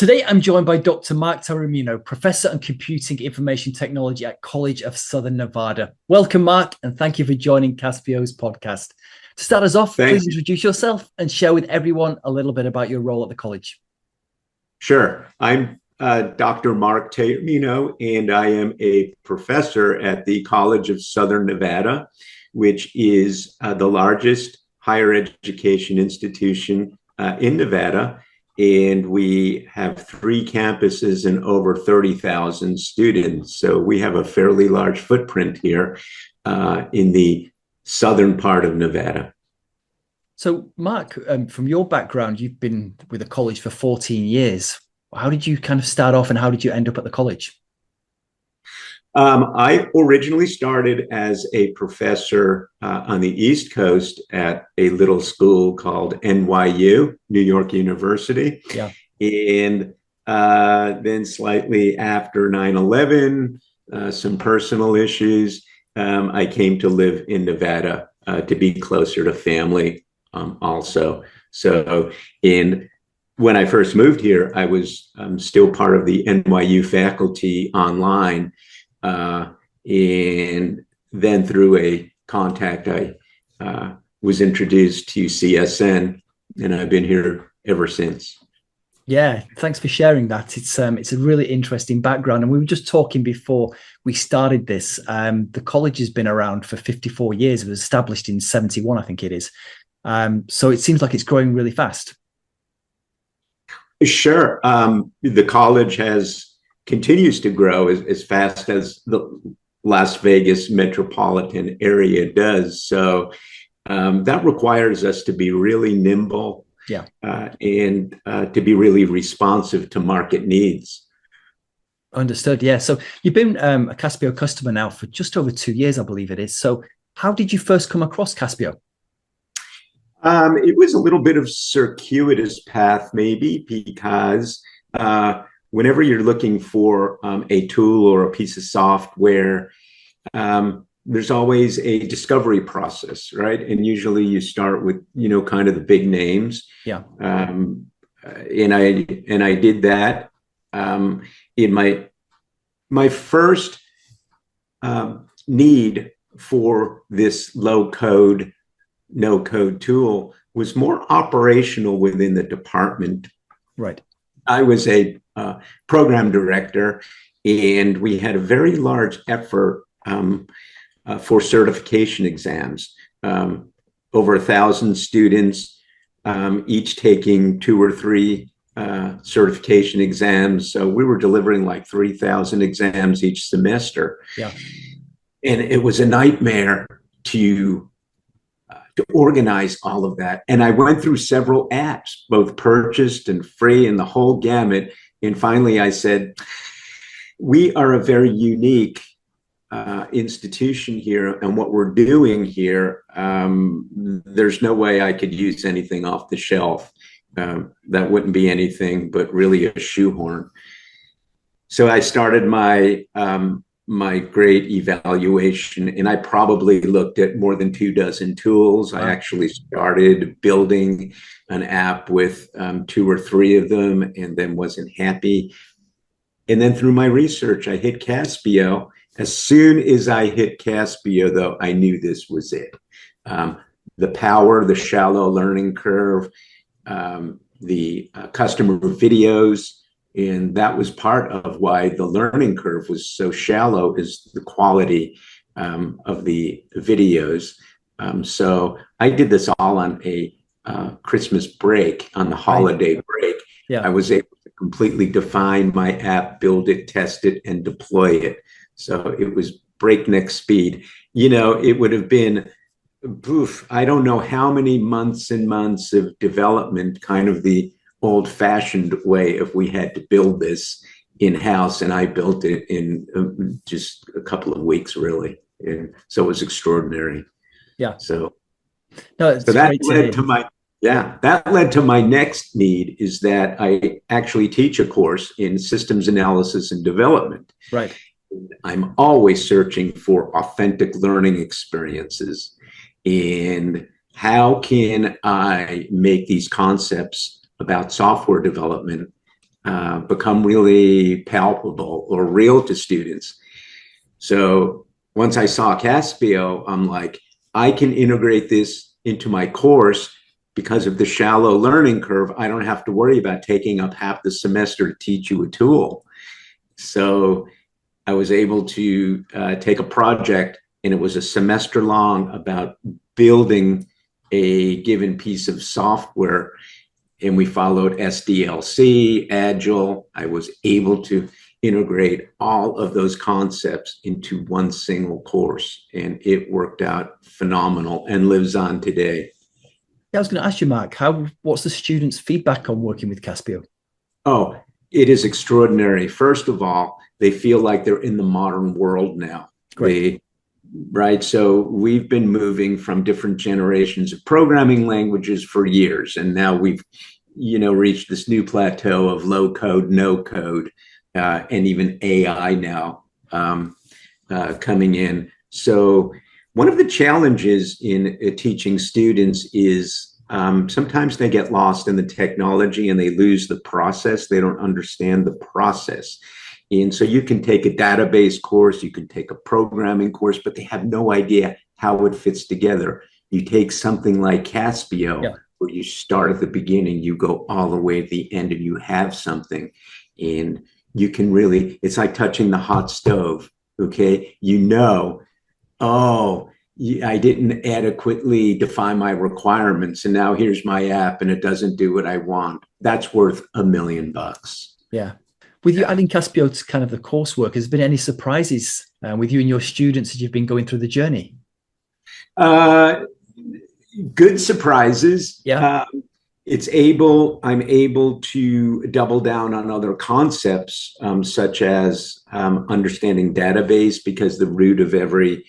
Today, I'm joined by Dr. Mark Taormino, Professor in Computing Information Technology at College of Southern Nevada. Welcome, Mark, and thank you for joining Caspio's podcast. To start us off, Thanks. please introduce yourself and share with everyone a little bit about your role at the college. Sure. I'm Dr. Mark Taormino, and I am a professor at the College of Southern Nevada, which is the largest higher education institution in Nevada. And we have 3 campuses and over 30,000 students. So we have a fairly large footprint here in the southern part of Nevada. So, Mark, from your background, you've been with the college for 14 years. How did you kind of start off and how did you end up at the college? I originally started as a professor on the East Coast at a little school called NYU, New York University. Yeah. And then slightly after 9/11, some personal issues, I came to live in Nevada to be closer to family also. So when I first moved here, I was still part of the NYU faculty online. And then through a contact, I was introduced to CSN, and I've been here ever since. Yeah, thanks for sharing that. It's a really interesting background. And we were just talking before we started this. The college has been around for 54 years. It was established in 71, I think it is. So it seems like it's growing really fast. Sure. The college continues to grow as fast as the Las Vegas metropolitan area does. So that requires us to be really nimble, and to be really responsive to market needs. Understood. Yeah. So you've been a Caspio customer now for just over 2 years, I believe it is. So how did you first come across Caspio? It was a little bit of circuitous path, maybe, because whenever you're looking for a tool or a piece of software, there's always a discovery process, right? And usually you start with, kind of the big names. Yeah. And I did that. In my first need for this low code, no code tool was more operational within the department. Right. I was a program director, and we had a very large effort for certification exams. Over 1,000 students, each taking 2 or 3 certification exams. So we were delivering like 3,000 exams each semester. Yeah. And it was a nightmare to organize all of that. And I went through several apps, both purchased and free, and the whole gamut. And finally, I said, we are a very unique institution here, and what we're doing here, there's no way I could use anything off the shelf. That wouldn't be anything but really a shoehorn. So I started my great evaluation, and I probably looked at more than 24 tools. I actually started building an app with 2 or 3 of them, and then wasn't happy. And then through my research, I hit Caspio. As soon as I hit Caspio, though, I knew this was it. The power, the shallow learning curve, the customer videos, and that was part of why the learning curve was so shallow, is the quality of the videos. So I did this all on a Christmas break, on the holiday break. Yeah. I was able to completely define my app, build it, test it, and deploy it. So it was breakneck speed. It would have been, I don't know how many months and months of development, kind of the old-fashioned way, if we had to build this in-house, and I built it in just a couple of weeks, really. And so it was extraordinary. Yeah. So that led to my next need, is that I actually teach a course in systems analysis and development. Right. I'm always searching for authentic learning experiences, and how can I make these concepts about software development become really palpable or real to students. So once I saw Caspio, I'm like, I can integrate this into my course because of the shallow learning curve. I don't have to worry about taking up half the semester to teach you a tool. So I was able to take a project, and it was a semester long, about building a given piece of software. And we followed SDLC, Agile. I was able to integrate all of those concepts into one single course, and it worked out phenomenal and lives on today. Yeah, I was going to ask you, Mark, what's the students' feedback on working with Caspio? Oh, it is extraordinary. First of all, they feel like they're in the modern world now. Great. Right. So we've been moving from different generations of programming languages for years, and now we've, reached this new plateau of low code, no code, and even AI now coming in. So one of the challenges in teaching students is sometimes they get lost in the technology and they lose the process. They don't understand the process. And so you can take a database course, you can take a programming course, but they have no idea how it fits together. You take something like Caspio, where you start at the beginning, you go all the way to the end, and you have something. And you can really, it's like touching the hot stove, okay? I didn't adequately define my requirements, and now here's my app, and it doesn't do what I want. That's worth $1 million. Yeah. With you adding Caspio to kind of the coursework, has there been any surprises with you and your students as you've been going through the journey? Good surprises. Yeah. I'm able to double down on other concepts, such as understanding database, because the root of every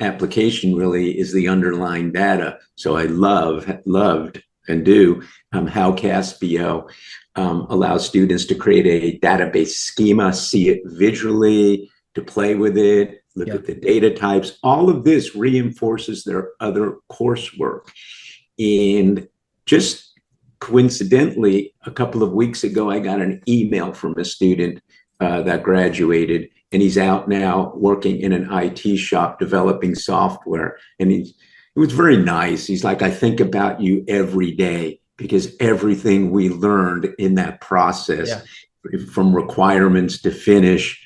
application really is the underlying data. So I loved and do how Caspio allows students to create a database schema, see it visually, to play with it, look at the data types. All of this reinforces their other coursework. And just coincidentally, a couple of weeks ago, I got an email from a student that graduated, and he's out now working in an IT shop developing software. And it was very nice. He's like, I think about you every day, because everything we learned in that process, from requirements to finish,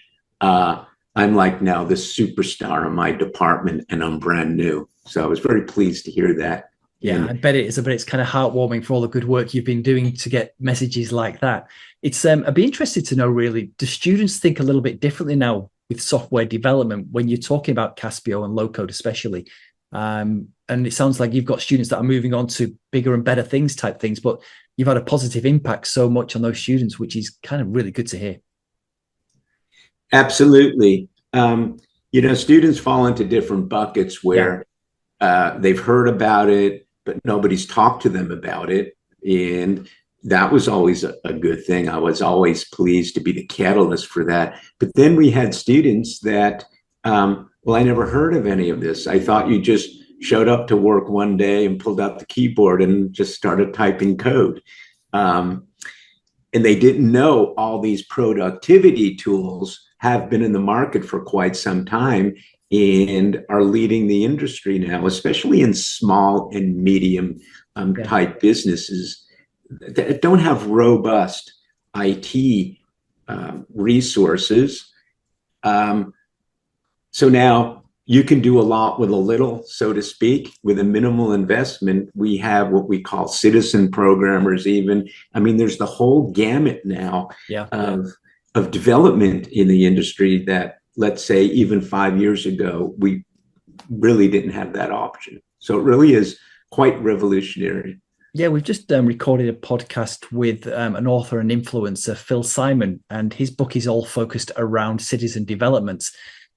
I'm like now the superstar in my department, and I'm brand new. So I was very pleased to hear that. Yeah, I bet it is. I bet it's kind of heartwarming for all the good work you've been doing to get messages like that. It's I'd be interested to know, really, do students think a little bit differently now with software development when you're talking about Caspio and low code especially? And it sounds like you've got students that are moving on to bigger and better things type things, but you've had a positive impact so much on those students, which is kind of really good to hear. Absolutely. Students fall into different buckets where they've heard about it, but nobody's talked to them about it. And that was always a good thing. I was always pleased to be the catalyst for that. But then we had students that, I never heard of any of this. I thought you just showed up to work one day and pulled out the keyboard and just started typing code. And they didn't know all these productivity tools have been in the market for quite some time and are leading the industry now, especially in small and medium type businesses that don't have robust IT resources. So now you can do a lot with a little, so to speak, with a minimal investment. We have what we call citizen programmers even. I mean, there's the whole gamut now of development in the industry that, let's say, even 5 years ago, we really didn't have that option. So it really is quite revolutionary. Yeah, we've just recorded a podcast with an author and influencer, Phil Simon, and his book is all focused around citizen development.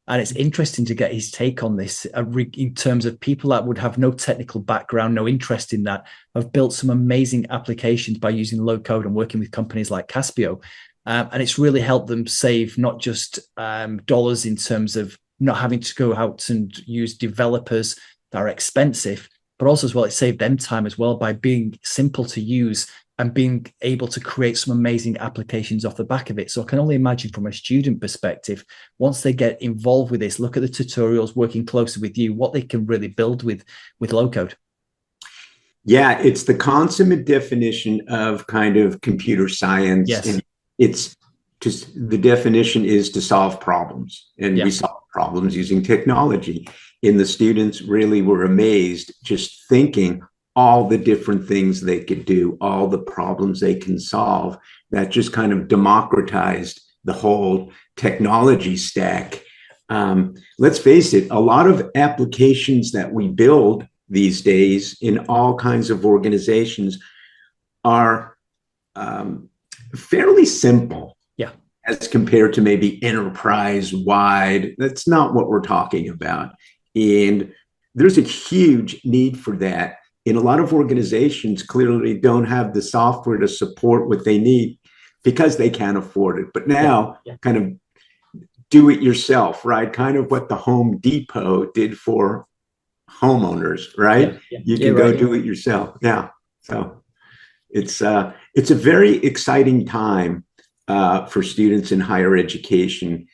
And it's interesting to get his take on this in terms of people that would have no technical background, no interest in that, have built some amazing applications by using low code and working with companies like Caspio. And it's really helped them save not just dollars in terms of not having to go out and use developers that are expensive, but also as well, it saved them time as well by being simple to use and being able to create some amazing applications off the back of it. So I can only imagine from a student perspective, once they get involved with this, look at the tutorials, working closely with you, what they can really build with low code. Yeah, it's the consummate definition of kind of computer science. Yes. And it's just, the definition is to solve problems. And we solve problems using technology. And the students really were amazed just thinking all the different things they could do, all the problems they can solve. That just kind of democratized the whole technology stack. Let's face it, a lot of applications that we build these days in all kinds of organizations are fairly simple. Yeah. As compared to maybe enterprise wide. That's not what we're talking about. And there's a huge need for that. And a lot of organizations clearly don't have the software to support what they need because they can't afford it. But now kind of do it yourself, right? Kind of what the Home Depot did for homeowners, right? You can go do it yourself. Yeah. So it's a very exciting time for students in higher education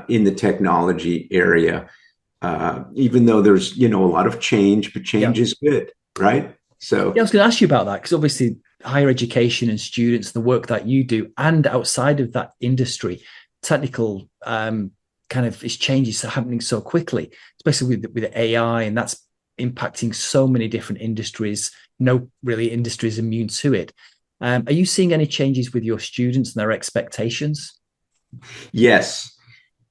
in the technology area. Even though there's, a lot of change, but change is good, right? So I was going to ask you about that, because obviously higher education and students, the work that you do, and outside of that industry, technical kind of changes happening so quickly, especially with AI, and that's impacting so many different industries. No really industries immune to it. Are you seeing any changes with your students and their expectations? Yes.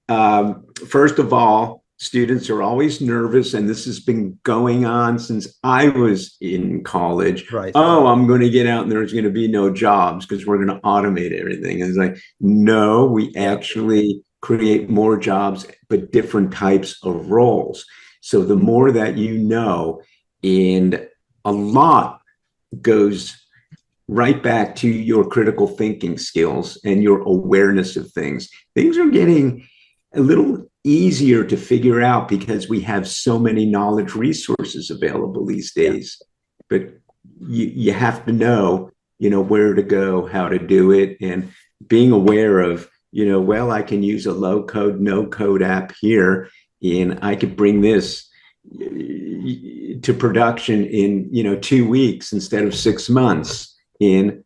First of all, students are always nervous, and this has been going on since I was in college. Right. Oh, I'm going to get out and there's going to be no jobs because we're going to automate everything. And it's like, no, we actually create more jobs, but different types of roles. So the more that you know, and a lot goes right back to your critical thinking skills and your awareness of things. Things are getting a little easier to figure out because we have so many knowledge resources available these days. But you have to know, where to go, how to do it, and being aware of, well, I can use a low code, no code app here, and I could bring this to production in, 2 weeks instead of 6 months. In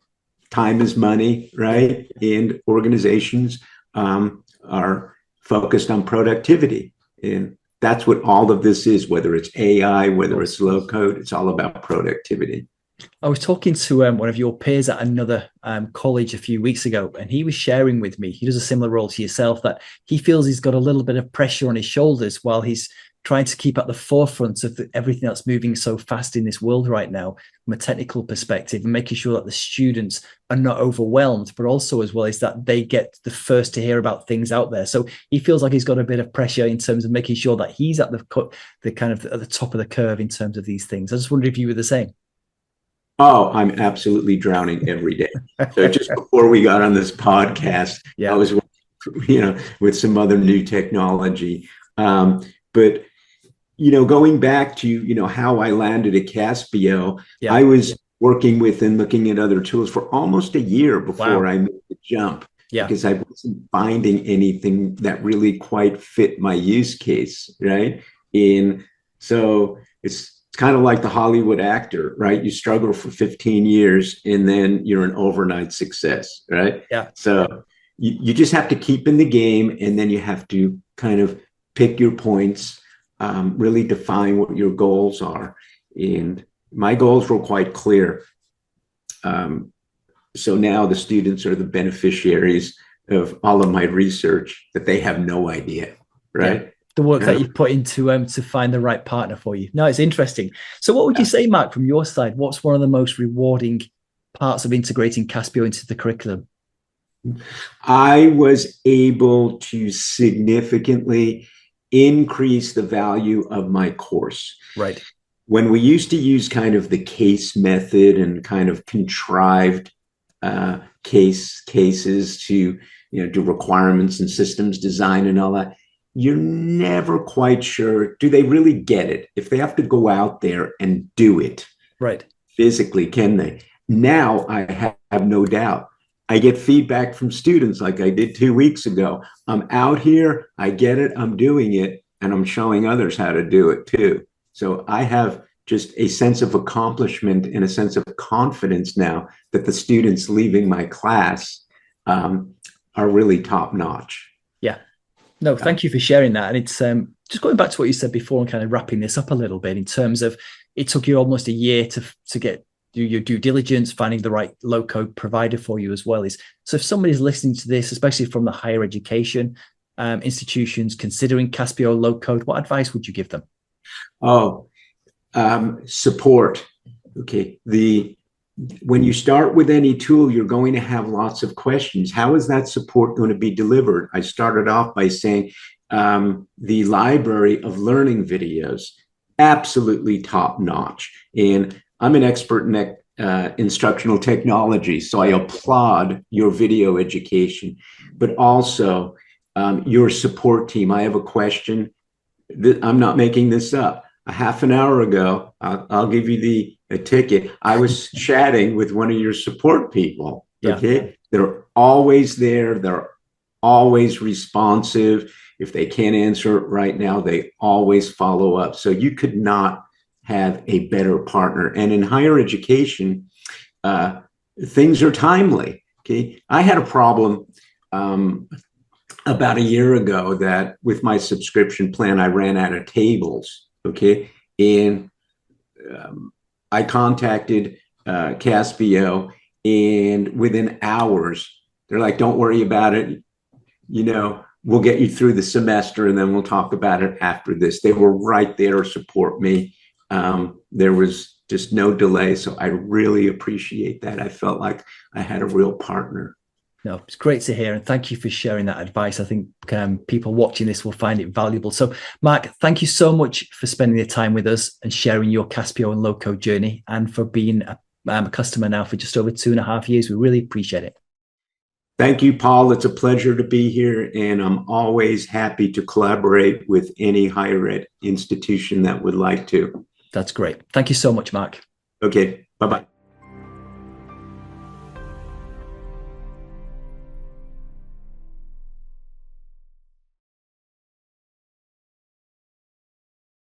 time is money, right? And organizations are focused on productivity. And that's what all of this is, whether it's AI, whether it's low code, it's all about productivity. I was talking to one of your peers at another college a few weeks ago, and he was sharing with me, he does a similar role to yourself, that he feels he's got a little bit of pressure on his shoulders while he's trying to keep at the forefront of everything that's moving so fast in this world right now from a technical perspective, and making sure that the students are not overwhelmed, but also as well as that they get the first to hear about things out there. So he feels like he's got a bit of pressure in terms of making sure that he's at the kind of at the top of the curve in terms of these things. I just wondered if you were the same. Oh, I'm absolutely drowning every day. So just before we got on this podcast, I was, with some other new technology. But, going back to, how I landed at Caspio, I was working with and looking at other tools for almost a year before I made the jump, because I wasn't finding anything that really quite fit my use case, right? And so it's kind of like the Hollywood actor, right? You struggle for 15 years and then you're an overnight success, right? Yeah. So you just have to keep in the game, and then you have to kind of pick your points, really define what your goals are. And my goals were quite clear. So now the students are the beneficiaries of all of my research that they have no idea, right? Yeah. The work that you've put into to find the right partner for you. No, it's interesting. So what would you say, Mark, from your side, what's one of the most rewarding parts of integrating Caspio into the curriculum? I was able to significantly increase the value of my course. Right. When we used to use kind of the case method and kind of contrived cases to, do requirements and systems design and all that, you're never quite sure, do they really get it? If they have to go out there and do it, right, physically, can they? now I have no doubt. I get feedback from students like I did 2 weeks ago. I'm out here, I get it, I'm doing it, and I'm showing others how to do it too. So I have just a sense of accomplishment and a sense of confidence now that the students leaving my class are really top notch. Yeah. No, thank you for sharing that. And it's just going back to what you said before and kind of wrapping this up a little bit in terms of it took you almost a year to get do your due diligence, finding the right low code provider for you as well. Is so if somebody's listening to this, especially from the higher education institutions considering Caspio low code, what advice would you give them? Oh, support. Okay. When you start with any tool, you're going to have lots of questions. How is that support going to be delivered? I started off by saying the library of learning videos, absolutely top notch. And I'm an expert in instructional technology, so I applaud your video education, but also your support team. I have a question. I'm not making this up. A half an hour ago, I'll give you a ticket. I was chatting with one of your support people. Okay. Yeah. They're always there. They're always responsive. If they can't answer it right now, they always follow up. So you could not have a better partner. And in higher education, things are timely. Okay. I had a problem about a year ago that with my subscription plan, I ran out of tables. Okay. And I contacted Caspio, and within hours, they're like, don't worry about it. We'll get you through the semester and then we'll talk about it after this. They were right there to support me. There was just no delay. So I really appreciate that. I felt like I had a real partner. No, it's great to hear. And thank you for sharing that advice. I think people watching this will find it valuable. So, Mark, thank you so much for spending the time with us and sharing your Caspio and low-code journey, and for being a customer now for just over 2.5 years. We really appreciate it. Thank you, Paul. It's a pleasure to be here. And I'm always happy to collaborate with any higher ed institution that would like to. That's great. Thank you so much, Mark. Okay. Bye-bye.